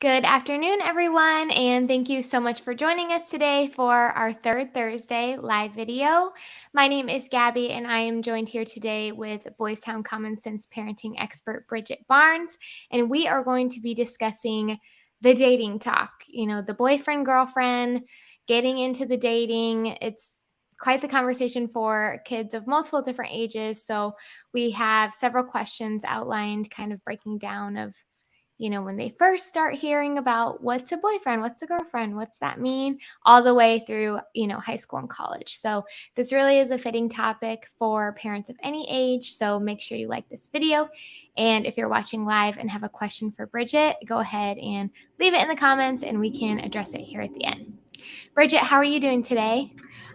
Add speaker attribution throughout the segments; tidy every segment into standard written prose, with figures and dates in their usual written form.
Speaker 1: Good afternoon, everyone, and thank you so much for joining us today for our third Thursday live video. My name is Gabby, and I am joined here today with Boys Town Common Sense parenting expert Bridget Barnes, and we are going to be discussing the dating talk. The boyfriend, girlfriend, getting into the dating. It's quite the conversation for kids of multiple different ages. So we have several questions outlined, kind of breaking down of when they first start hearing about what's a boyfriend, what's a girlfriend, what's that mean, all the way through, high school and college. So this really is a fitting topic for parents of any age. So make sure you like this video. And if you're watching live and have a question for Bridget, go ahead and leave it in the comments and we can address it here at the end. Bridget, how are you doing today?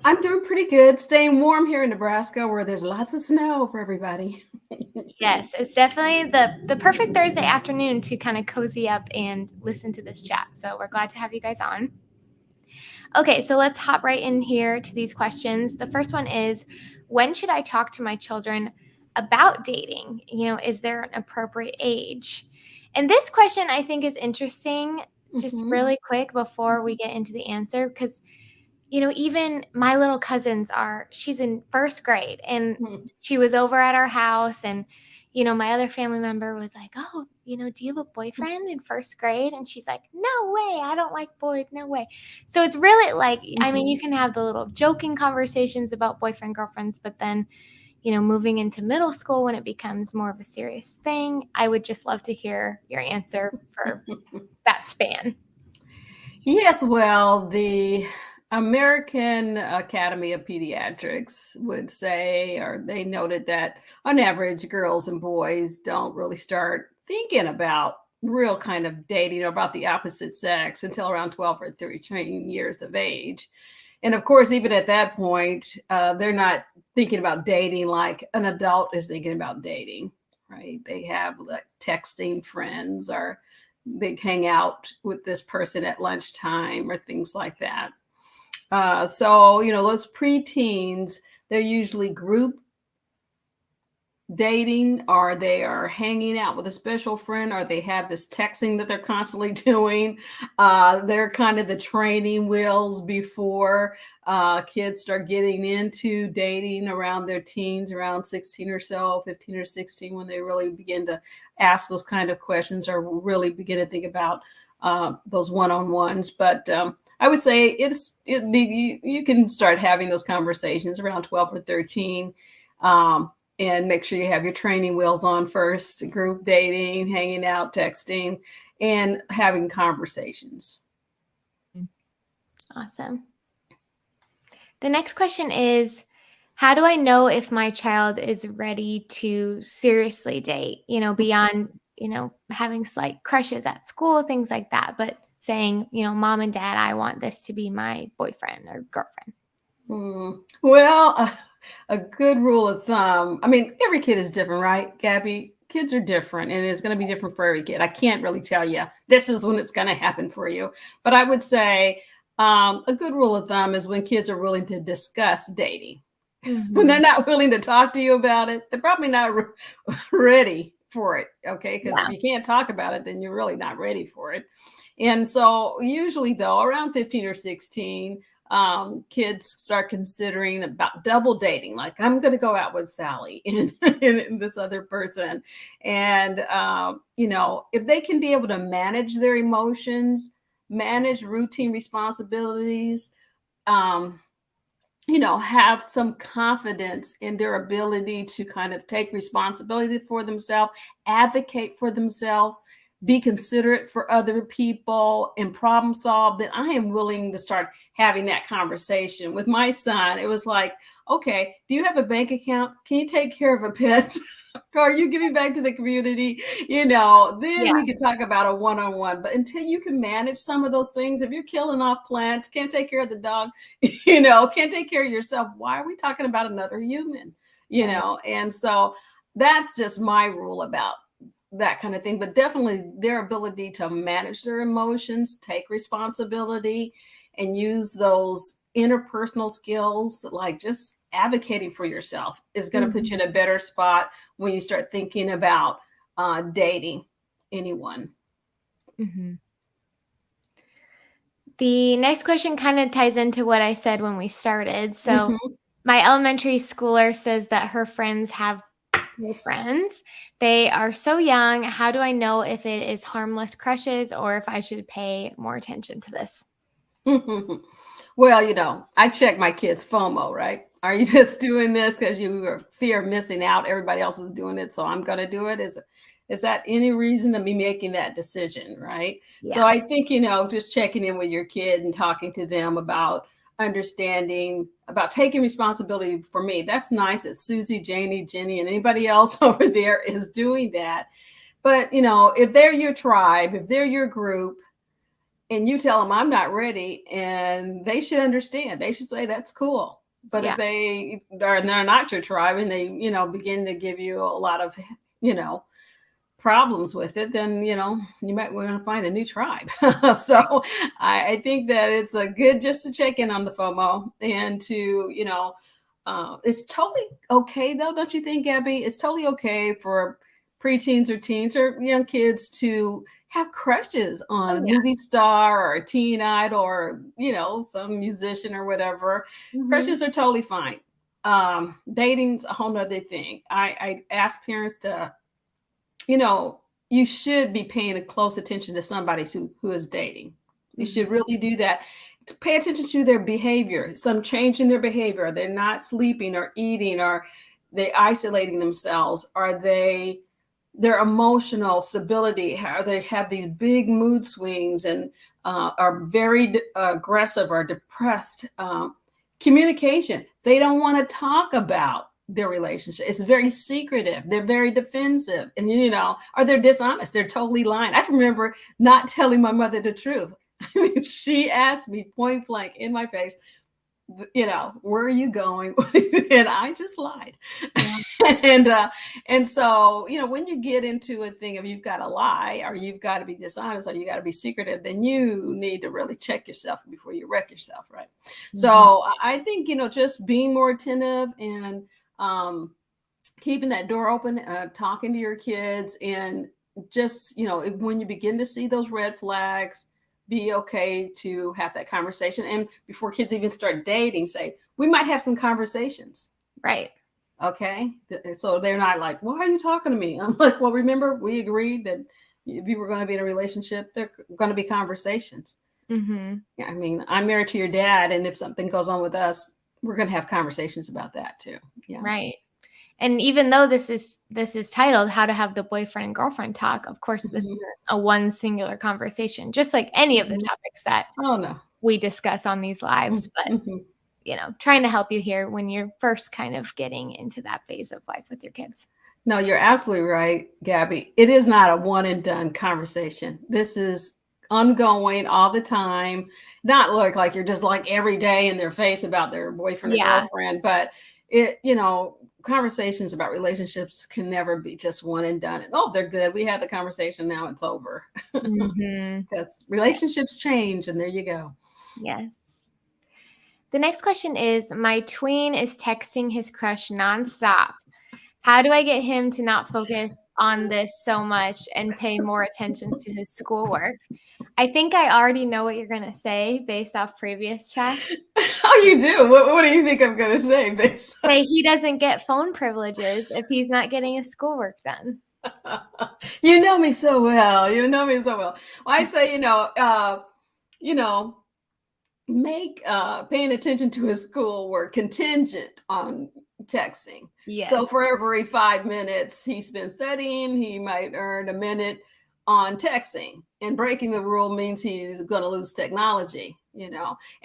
Speaker 2: I'm doing pretty good, staying warm here in Nebraska where there's lots of snow for everybody.
Speaker 1: Yes, it's definitely the perfect Thursday afternoon to kind of cozy up and listen to this chat. So we're glad to have you guys on. Okay, so let's hop right in here to these questions. The first one is, when should I talk to my children about dating? Is there an appropriate age? And this question I think is interesting, just really quick before we get into the answer, because even my little she's in first grade and she was over at our house and, my other family member was like, oh, do you have a boyfriend in first grade? And she's like, no way. I don't like boys. No way. So it's really like, I mean, you can have the little joking conversations about boyfriend, girlfriends, but then, moving into middle school when it becomes more of a serious thing, I would just love to hear your answer for that span.
Speaker 2: Yes, well, the American Academy of Pediatrics would say, or they noted that on average, girls and boys don't really start thinking about real kind of dating or about the opposite sex until around 12 or 13 years of age. And of course, even at that point, they're not thinking about dating like an adult is thinking about dating, right? They have like texting friends or they hang out with this person at lunchtime or things like that. So, those preteens, they're usually group dating, or they are hanging out with a special friend, or they have this texting that they're constantly doing. They're kind of the training wheels before kids start getting into dating around their teens, around 16 or so, 15 or 16, when they really begin to ask those kind of questions or really begin to think about those one-on-ones. But I would say you can start having those conversations around 12 or 13. And make sure you have your training wheels on first, group dating, hanging out, texting, and having conversations.
Speaker 1: Awesome. The next question is, how do I know if my child is ready to seriously date, beyond, having slight crushes at school, things like that, but saying, mom and dad, I want this to be my boyfriend or girlfriend?
Speaker 2: Well, a good rule of thumb, I mean, every kid is different, right, Gabby? Kids are different, and it's going to be different for every kid. I can't really tell you this is when it's going to happen for you. But I would say a good rule of thumb is when kids are willing to discuss dating. When they're not willing to talk to you about it, they're probably not ready for it. Okay. Because if you can't talk about it, then you're really not ready for it. And so usually though, around 15 or 16, kids start considering about double dating. Like, I'm going to go out with Sally and this other person. And, if they can be able to manage their emotions, manage routine responsibilities, have some confidence in their ability to kind of take responsibility for themselves, advocate for themselves, be considerate for other people, and problem solve, then I am willing to start having that conversation. With my son, it was like, okay, do you have a bank account? Can you take care of a pet? Or are you giving back to the community? Then we could talk about a one-on-one. But until you can manage some of those things, if you're killing off plants, can't take care of the dog, can't take care of yourself, why are we talking about another human? And so that's just my rule about that kind of thing. But definitely their ability to manage their emotions, take responsibility, and use those interpersonal skills, like just advocating for yourself, is going to put you in a better spot when you start thinking about dating anyone.
Speaker 1: The next question kind of ties into what I said when we started. So,
Speaker 2: Mhm.
Speaker 1: my elementary schooler says that her friends have boyfriends. They are so young. How do I know if it is harmless crushes or if I should pay more attention to this?
Speaker 2: Well, I check my kids' FOMO, right? Are you just doing this because you are fear of missing out? Everybody else is doing it, so I'm going to do it. Is that any reason to be making that decision, right? So
Speaker 1: Yeah.
Speaker 2: I think just checking in with your kid and talking to them about understanding, about taking responsibility for me. That's nice that Susie, Janie, Jenny, and anybody else over there is doing that. But if they're your tribe, if they're your group, and you tell them I'm not ready, and they should understand. They should say that's cool. But if
Speaker 1: Yeah.
Speaker 2: they're not your tribe and they, begin to give you a lot of, you know, problems with it, then you might want to find a new tribe. So I think that it's a good just to check in on the FOMO and to it's totally okay though, don't you think, Gabby? It's totally okay for preteens or teens or young kids to have crushes on
Speaker 1: Oh,
Speaker 2: a
Speaker 1: yeah.
Speaker 2: movie star or a teen idol or some musician or whatever.
Speaker 1: Mhm.
Speaker 2: Crushes are totally fine. Dating's a whole nother thing. I ask parents to you know, you should be paying a close attention to somebody who is dating. You should
Speaker 1: Mhm.
Speaker 2: really do that. To pay attention to their behavior, some change in their behavior. They're not sleeping or eating, or they're isolating themselves. Are they their emotional stability? How they have these big mood swings and are very aggressive or depressed. Communication. They don't want to talk about their relationship. It's very secretive. They're very defensive. And, or they're dishonest. They're totally lying. I can remember not telling my mother the truth. I mean, she asked me point blank in my face, where are you going? And I just lied.
Speaker 1: Yeah.
Speaker 2: And so, when you get into a thing of you've got to lie or you've got to be dishonest or you got to be secretive, then you need to really check yourself before you wreck yourself, right?
Speaker 1: Mhm.
Speaker 2: So I think, just being more attentive and keeping that door open, talking to your kids, and just, when you begin to see those red flags, be okay to have that conversation. And before kids even start dating, say, we might have some conversations.
Speaker 1: Right.
Speaker 2: Okay. So they're not like, why are you talking to me? I'm like, well, remember, we agreed that if you were going to be in a relationship, there are going to be conversations.
Speaker 1: Mhm.
Speaker 2: Yeah. I mean, I'm married to your dad, and if something goes on with us, we're going to have conversations about that too. Yeah.
Speaker 1: Right. And even though this is titled How to Have the Boyfriend and Girlfriend Talk, of course, this
Speaker 2: Mhm.
Speaker 1: isn't a one singular conversation, just like any of the
Speaker 2: Mhm.
Speaker 1: topics that
Speaker 2: Oh, no.
Speaker 1: we discuss on these lives. But,
Speaker 2: Mhm.
Speaker 1: trying to help you here when you're first kind of getting into that phase of life with your kids.
Speaker 2: No, you're absolutely right, Gabby. It is not a one and done conversation. This is ongoing all the time. Not like you're just like every day in their face about their boyfriend or
Speaker 1: Yeah.
Speaker 2: girlfriend, but conversations about relationships can never be just one and done. And, oh, they're good. We had the conversation. Now it's over.
Speaker 1: Mhm.
Speaker 2: Because
Speaker 1: Yeah.
Speaker 2: relationships change, and there you go.
Speaker 1: Yes. The next question is, my tween is texting his crush nonstop. How do I get him to not focus on this so much and pay more attention to his schoolwork? I think I already know what you're gonna say based off previous chats.
Speaker 2: Oh, you do? What do you think I'm going to say, based
Speaker 1: Say he doesn't get phone privileges if he's not getting his schoolwork done.
Speaker 2: You know me so well. You know me so well. Well, I say, you know, make paying attention to his schoolwork contingent on texting. So
Speaker 1: Yes.
Speaker 2: for every 5 minutes he's been studying, he might earn a minute on texting. And breaking the rule means he's going to lose technology.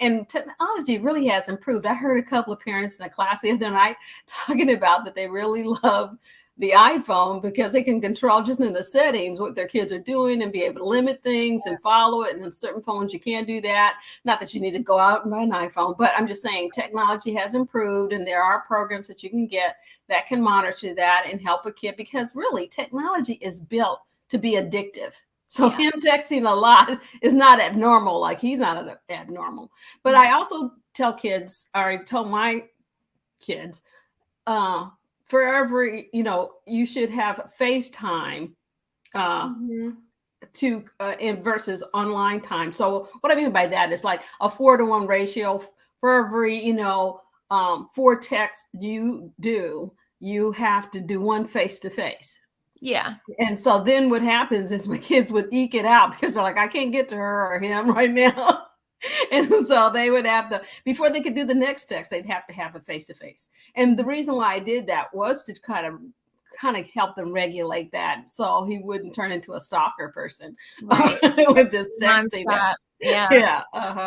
Speaker 2: And technology really has improved. I heard a couple of parents in the class the other night talking about that they really love the iPhone because they can control just in the settings what their kids are doing and be able to limit things and follow it. And in certain phones, you can't do that. Not that you need to go out and buy an iPhone, but I'm just saying technology has improved, and there are programs that you can get that can monitor that and help a kid, because really technology is built to be addictive. So
Speaker 1: Yeah.
Speaker 2: him texting a lot is not abnormal. Like, he's not abnormal. But
Speaker 1: Right.
Speaker 2: I also tell kids, or I told my kids, uh, for every, you should have FaceTime uh,
Speaker 1: Mhm.
Speaker 2: in versus online time. So what I mean by that is like a 4-to-1 ratio for every, 4 texts you do, you have to do one face to face.
Speaker 1: Yeah.
Speaker 2: And so then what happens is my kids would eke it out because they're like, I can't get to her or him right now. And so they would have to, before they could do the next text, they'd have to have a face to face. And the reason why I did that was to kind of help them regulate that so he wouldn't turn into a stalker person with this texting.
Speaker 1: Yeah.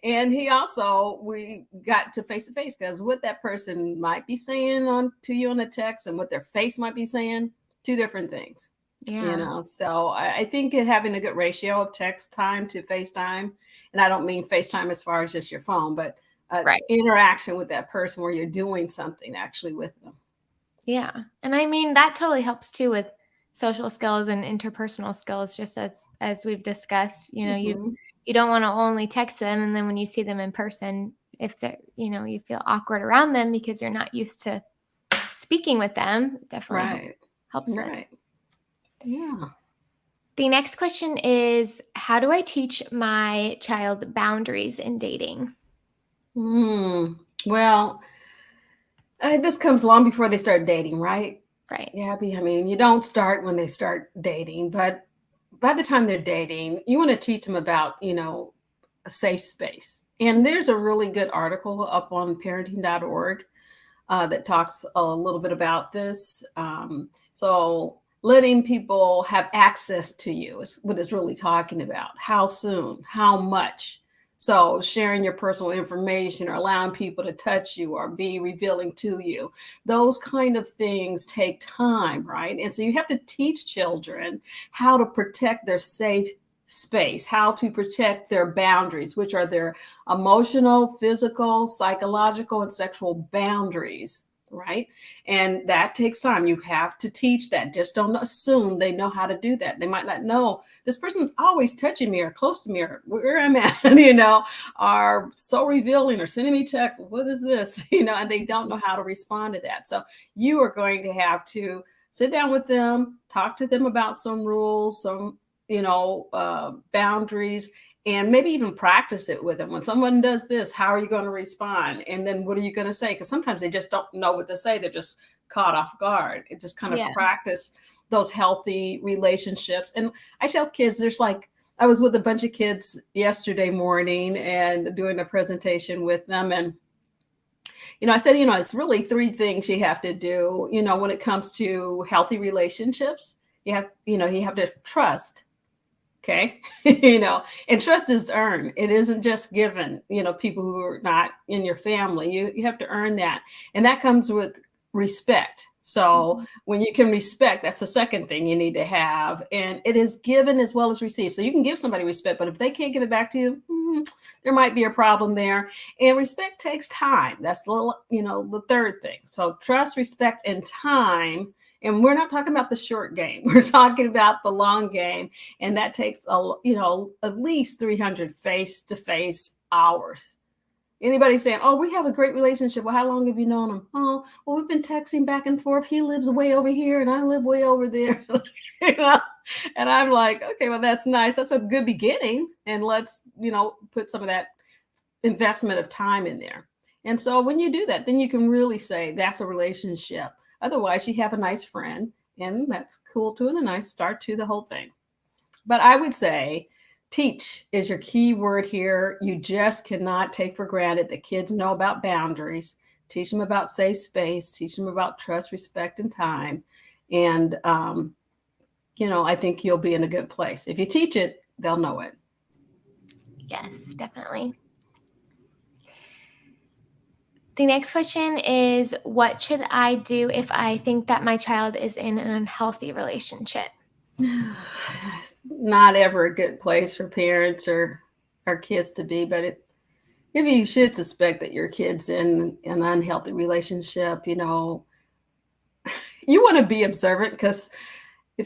Speaker 2: And we got to face to face because what that person might be saying to you on a text and what their face might be saying, 2 different things. So I think having a good ratio of text time to FaceTime, and I don't mean FaceTime as far as just your phone, but interaction with that person where you're doing something actually with them.
Speaker 1: Yeah. And I mean, that totally helps too with social skills and interpersonal skills, just as we've discussed. You don't want to only text them, and then when you see them in person, if they're, you feel awkward around them because you're not used to speaking with them, definitely helps them.
Speaker 2: Right. Yeah.
Speaker 1: The next question is, how do I teach my child boundaries in dating?
Speaker 2: Well, this comes long before they start dating, right?
Speaker 1: Right.
Speaker 2: Yeah. I mean, you don't start when they start dating, but by the time they're dating, you want to teach them about, a safe space. And there's a really good article up on parenting.org that talks a little bit about this. So letting people have access to you is what it's really talking about. How soon, how much. So sharing your personal information or allowing people to touch you or be revealing to you, those kind of things take time, right? And so you have to teach children how to protect their safe space, how to protect their boundaries, which are their emotional, physical, psychological, and sexual boundaries. Right. And that takes time. You have to teach that. Just don't assume they know how to do that. They might not know this person's always touching me or close to me or where I'm at, are so revealing or sending me texts. What is this? And they don't know how to respond to that. So you are going to have to sit down with them, talk to them about some rules, some, boundaries, and maybe even practice it with them. When someone does this, how are you going to respond? And then what are you going to say? Because sometimes they just don't know what to say. They're just caught off guard. It just kind of practice those healthy relationships. And I tell kids, I was with a bunch of kids yesterday morning and doing a presentation with them. And, I said, it's really 3 things you have to do, when it comes to healthy relationships. You have to trust. Okay. And trust is earned. It isn't just given, people who are not in your family, you have to earn that. And that comes with respect. So when you can respect, that's the second thing you need to have. And it is given as well as received. So you can give somebody respect, but if they can't give it back to you, there might be a problem there. And respect takes time. That's the third thing. So trust, respect, and time. And we're not talking about the short game. We're talking about the long game. And that takes, at least 300 face-to-face hours. Anybody saying, oh, we have a great relationship. Well, how long have you known him? Oh, well, we've been texting back and forth. He lives way over here and I live way over there. And I'm like, okay, well, that's nice. That's a good beginning. And let's, put some of that investment of time in there. And so when you do that, then you can really say that's a relationship. Otherwise, you have a nice friend, and that's cool too, and a nice start to the whole thing. But I would say teach is your key word here. You just cannot take for granted that kids know about boundaries. Teach them about safe space. Teach them about trust, respect, and time. And, I think you'll be in a good place. If you teach it, they'll know it.
Speaker 1: Yes, definitely. The next question is, what should I do if I think that my child is in an unhealthy relationship?
Speaker 2: It's not ever a good place for parents or our kids to be, but maybe you should suspect that your kid's in an unhealthy relationship. You want to be observant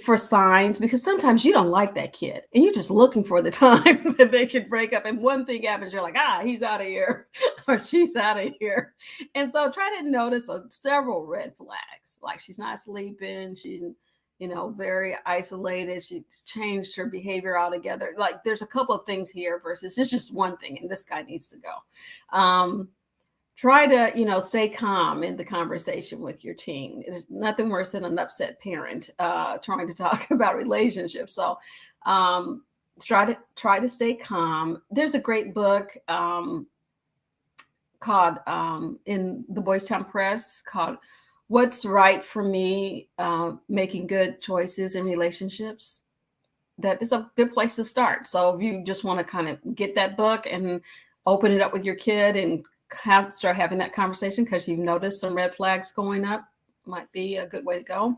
Speaker 2: for signs, because sometimes you don't like that kid and you're just looking for the time that they can break up. And one thing happens, you're like, he's out of here or she's out of here. And so try to notice several red flags, like she's not sleeping. She's, very isolated. She changed her behavior altogether. Like there's a couple of things here versus it's just one thing, and this guy needs to go. Try to, stay calm in the conversation with your teen. There's nothing worse than an upset parent trying to talk about relationships. So try to stay calm. There's a great book called in the Boys Town Press called What's Right for Me, Making Good Choices in Relationships. That is a good place to start. So if you just want to kind of get that book and open it up with your kid and start having that conversation because you've noticed some red flags going up, might be a good way to go.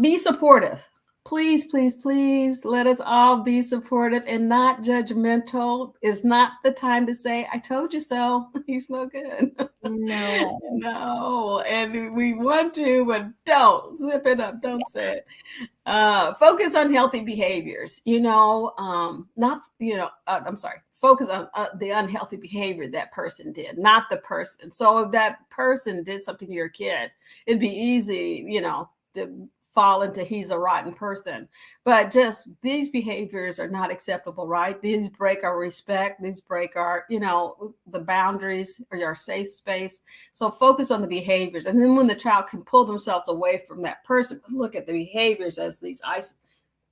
Speaker 2: Be supportive. Please, please, please let us all be supportive and not judgmental. It's not the time to say, I told you so. He's no good.
Speaker 1: No.
Speaker 2: No. And we want to, but don't zip it up. Don't say it. Focus on healthy behaviors, I'm sorry. Focus on the unhealthy behavior that person did, not the person. So if that person did something to your kid, it'd be easy, to fall into he's a rotten person. But just these behaviors are not acceptable, right? These break our respect. These break our, the boundaries or your safe space. So focus on the behaviors. And then when the child can pull themselves away from that person, look at the behaviors as these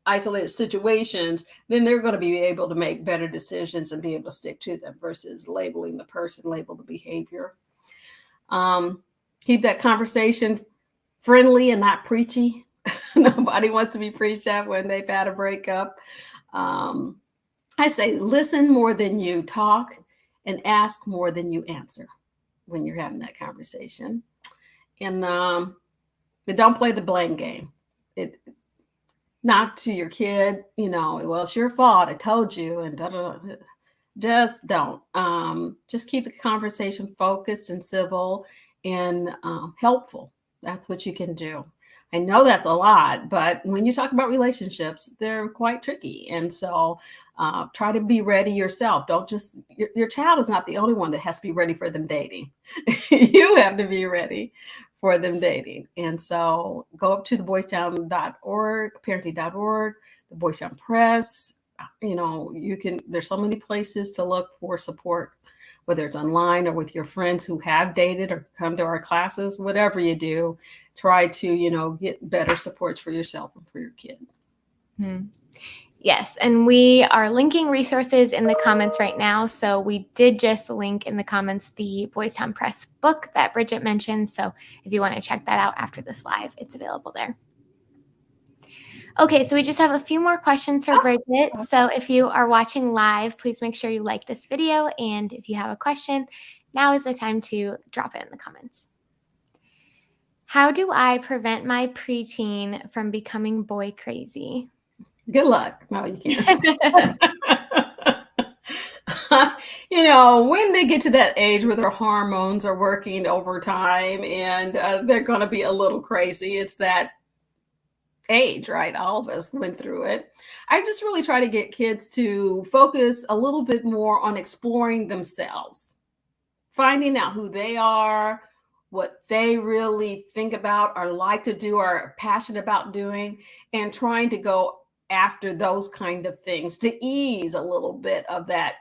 Speaker 2: isolated situations, then they're going to be able to make better decisions and be able to stick to them versus labeling the person, label the behavior. Keep that conversation friendly and not preachy. Nobody wants to be preached at when they've had a breakup. I say listen more than you talk and ask more than you answer when you're having that conversation. And but don't play the blame game. Not to your kid, well, it's your fault. I told you, and just don't. Just keep the conversation focused and civil and helpful. That's what you can do. I know that's a lot, but when you talk about relationships, they're quite tricky. And so try to be ready yourself. Don't just, your child is not the only one that has to be ready for them dating. You have to be ready for them dating. And so go up to the boystown.org, parenting.org, the Boys Town Press. There's so many places to look for support, whether it's online or with your friends who have dated or come to our classes, whatever you do, try to, get better supports for yourself and for your kid.
Speaker 1: Mm-hmm. Yes, and we are linking resources in the comments right now. So we did just link in the comments the Boys Town Press book that Bridget mentioned. So if you want to check that out after this live, it's available there. Okay, so we just have a few more questions for Bridget. So if you are watching live, please make sure you like this video. And if you have a question, now is the time to drop it in the comments. How do I prevent my preteen from becoming boy crazy?
Speaker 2: Good luck. No, you can't. When they get to that age where their hormones are working overtime and they're going to be a little crazy, it's that age, right? All of us went through it. I just really try to get kids to focus a little bit more on exploring themselves, finding out who they are, what they really think about or like to do or are passionate about doing, and trying to go after those kind of things to ease a little bit of that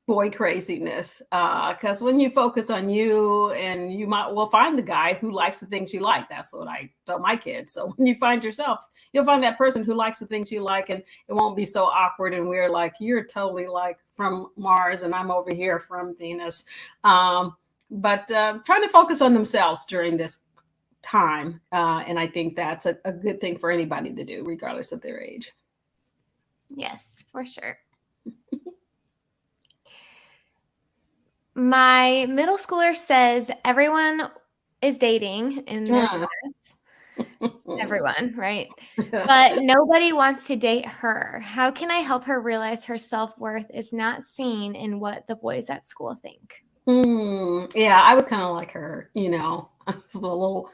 Speaker 2: boy craziness. Because when you focus on you, and you might well find the guy who likes the things you like. That's what I tell my kids. So when you find yourself, you'll find that person who likes the things you like, and it won't be so awkward and weird. Like you're totally like from Mars and I'm over here from Venus. But trying to focus on themselves during this time. And I think that's a good thing for anybody to do, regardless of their age.
Speaker 1: Yes, for sure. My middle schooler says everyone is dating in their class. Everyone, right? But nobody wants to date her. How can I help her realize her self-worth is not seen in what the boys at school think?
Speaker 2: Yeah, I was kind of like her, I was a little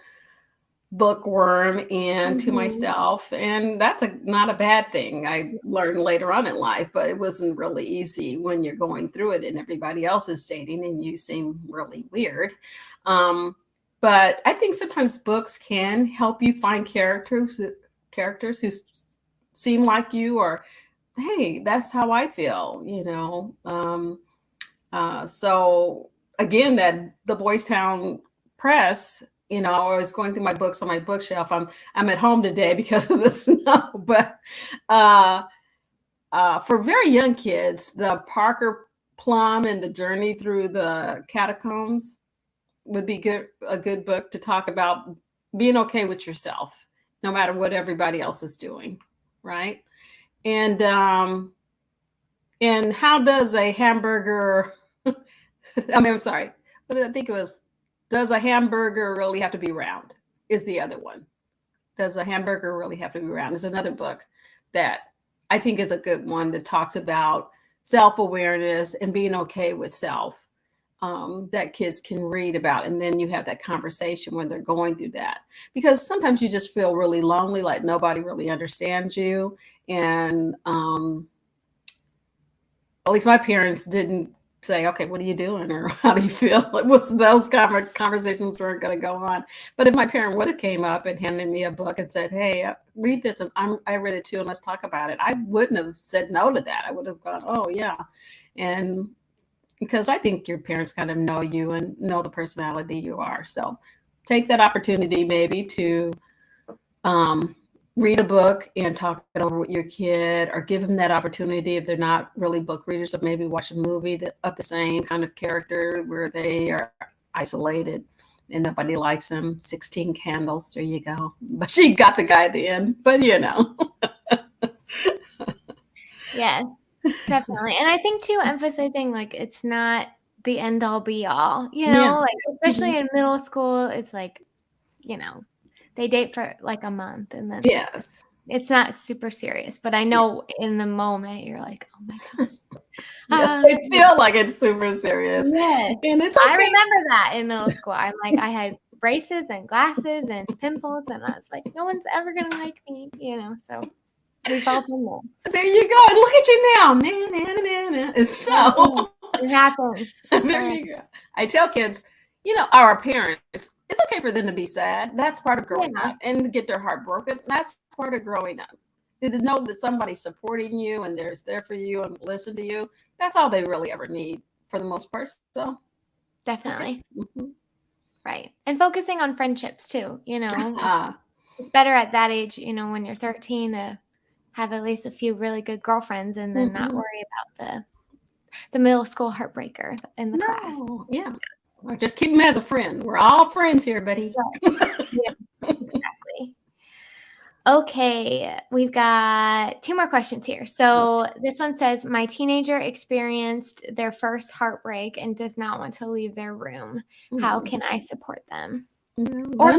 Speaker 2: bookworm and to myself, and that's not a bad thing. I learned later on in life, but it wasn't really easy when you're going through it and everybody else is dating and you seem really weird. But I think sometimes books can help you find characters who seem like you, or hey, that's how I feel, so again, that the Boys Town Press, I was going through my books on my bookshelf. I'm at home today because of the snow, but for very young kids, the Parker Plum and the Journey Through the Catacombs would be a good book to talk about being okay with yourself, no matter what everybody else is doing, right? And how does a hamburger? I'm sorry. What did I think it was? Does a hamburger really have to be round? Is the other one. Does a hamburger really have to be round? Is another book that I think is a good one that talks about self-awareness and being okay with self, that kids can read about. And then you have that conversation when they're going through that. Because sometimes you just feel really lonely, like nobody really understands you. And at least my parents didn't say, okay, what are you doing? Or how do you feel? Those conversations weren't going to go on. But if my parent would have came up and handed me a book and said, hey, read this, and I read it too, and let's talk about it, I wouldn't have said no to that. I would have gone, oh yeah. And because I think your parents kind of know you and know the personality you are. So take that opportunity maybe to read a book and talk it over with your kid, or give them that opportunity if they're not really book readers, or maybe watch a movie of the same kind of character where they are isolated and nobody likes them. 16 Candles, there you go. But she got the guy at the end, but
Speaker 1: Yeah, definitely. And I think too, emphasizing like it's not the end all be all,
Speaker 2: Yeah.
Speaker 1: like especially in middle school, it's like, they date for like a month and then
Speaker 2: Yes.
Speaker 1: it's not super serious. But I know in the moment you're like, oh my gosh.
Speaker 2: Yes, they feel like it's super serious.
Speaker 1: Yes.
Speaker 2: And it's
Speaker 1: I
Speaker 2: okay.
Speaker 1: remember that in middle school. I'm like, I had braces and glasses and pimples, and I was like, no one's ever gonna like me, so we've all been there.
Speaker 2: There you go. And look at you now. And so
Speaker 1: It happens.
Speaker 2: there you go. I tell kids, our parents, it's okay for them to be sad. That's part of growing up, and to get their heart broken. That's part of growing up. To know that somebody's supporting you and there's there for you and listen to you. That's all they really ever need for the most part. So
Speaker 1: definitely.
Speaker 2: Okay. Mm-hmm.
Speaker 1: Right. And focusing on friendships too, it's better at that age, when you're 13 to have at least a few really good girlfriends and then not worry about the middle school heartbreaker in the class.
Speaker 2: Yeah. Or just keep them as a friend. We're all friends here, buddy.
Speaker 1: Yeah, exactly. Okay, we've got 2 more questions here. So this one says, my teenager experienced their first heartbreak and does not want to leave their room. How can I support them? Or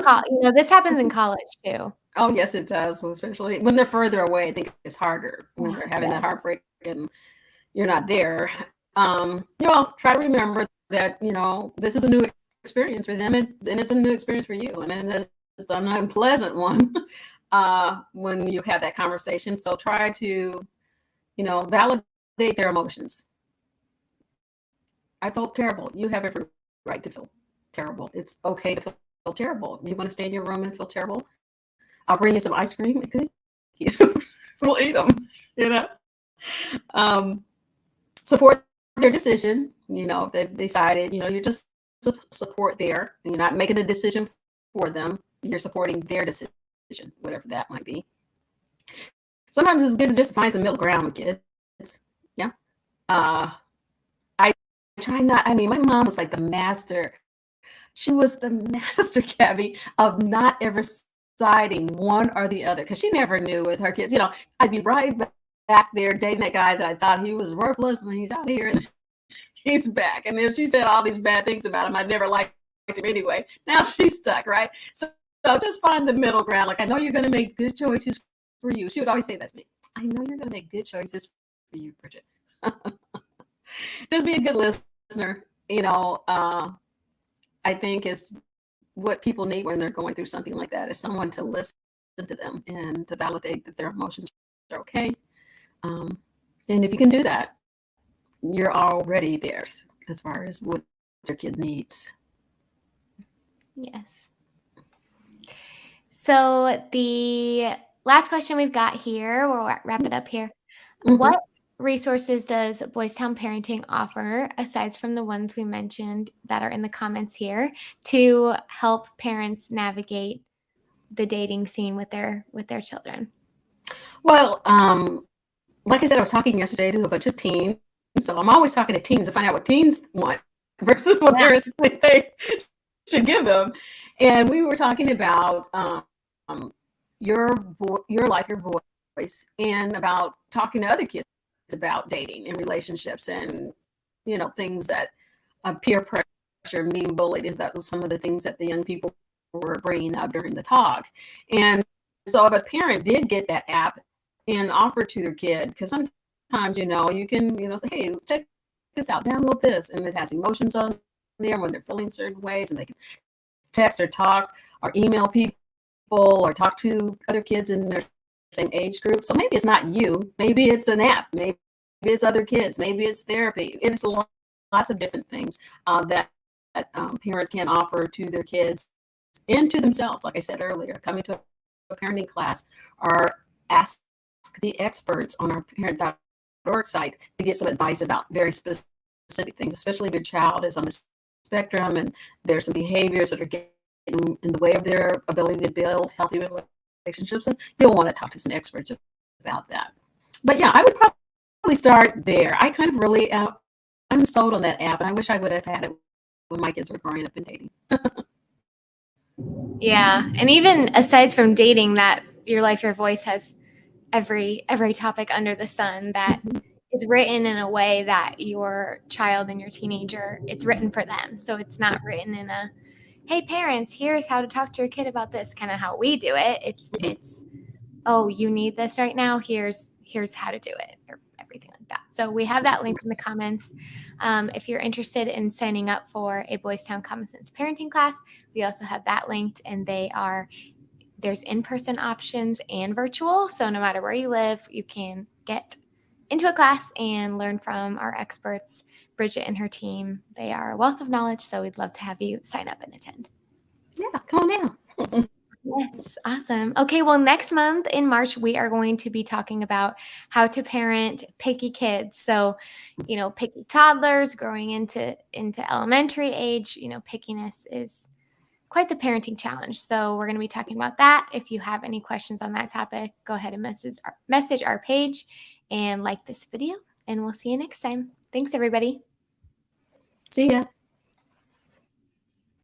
Speaker 1: this happens in college too.
Speaker 2: Oh, yes, it does. Especially when they're further away. I think it's harder when they're having that heartbreak and you're not there. Try to remember that, this is a new experience for them, and it's a new experience for you. And it's an unpleasant one when you have that conversation. So try to, validate their emotions. I felt terrible. You have every right to feel terrible. It's okay to feel terrible. You want to stay in your room and feel terrible? I'll bring you some ice cream and cookies. We'll eat them, support their decision. If they've decided, you just support there. You're not making the decision for them. You're supporting their decision, whatever that might be. Sometimes it's good to just find some middle ground with kids. Yeah. I try not, my mom was like the master. She was the master, Gabby, of not ever siding one or the other, because she never knew with her kids. I'd be right back there dating that guy that I thought he was worthless, and he's out here and he's back. And if she said all these bad things about him, I never liked him anyway. Now she's stuck, right? So just find the middle ground. Like, I know you're going to make good choices for you. She would always say that to me. I know you're going to make good choices for you, Bridget. Just be a good listener. I think is what people need when they're going through something like that, is someone to listen to them and to validate that their emotions are okay. And if you can do that, you're already there as far as what your kid needs.
Speaker 1: Yes. So the last question we've got here, we'll wrap it up here.
Speaker 2: Mhm.
Speaker 1: What resources does Boys Town Parenting offer, aside from the ones we mentioned that are in the comments here, to help parents navigate the dating scene with their children?
Speaker 2: Well, like I said, I was talking yesterday to a bunch of teens. So I'm always talking to teens to find out what teens want versus what
Speaker 1: Yeah.
Speaker 2: parents think they should give them. And we were talking about your life, your voice, and about talking to other kids about dating and relationships and things that peer pressure, being bullied, and that was some of the things that the young people were bringing up during the talk. And so if a parent did get that app and offer to their kid, because sometimes you can say, hey, check this out, download this, and it has emotions on there when they're feeling certain ways, and they can text or talk or email people or talk to other kids in their same age group. So maybe it's not you, maybe it's an app, maybe it's other kids, maybe it's therapy. It's lots of different things that parents can offer to their kids and to themselves. Like I said earlier, coming to a parenting class or ask the experts on our parent.org site to get some advice about very specific things, especially if your child is on the spectrum and there's some behaviors that are getting in the way of their ability to build healthy relationships. And you'll want to talk to some experts about that. But yeah, I would probably start there. I kind of really, I'm sold on that app, and I wish I would have had it when my kids were growing up and dating.
Speaker 1: Yeah. And even aside from dating, that Your Life, Your Voice has every topic under the sun that is written in a way that your child and your teenager, it's written for them. So it's not written in a, hey parents, here's how to talk to your kid about this, kind of how we do it. It's oh, you need this right now, here's how to do it, or everything like that. So we have that link in the comments. If you're interested in signing up for a Boys Town Common Sense parenting class, we also have that linked, and there's in-person options and virtual. So no matter where you live, you can get into a class and learn from our experts, Bridget and her team. They are a wealth of knowledge, so we'd love to have you sign up and attend.
Speaker 2: Yeah, come on now.
Speaker 1: Yes, awesome. Okay, well, next month in March, we are going to be talking about how to parent picky kids. So, picky toddlers growing into elementary age. Pickiness is quite the parenting challenge. So we're going to be talking about that. If you have any questions on that topic, go ahead and message our page and like this video, and we'll see you next time. Thanks, everybody.
Speaker 2: See ya.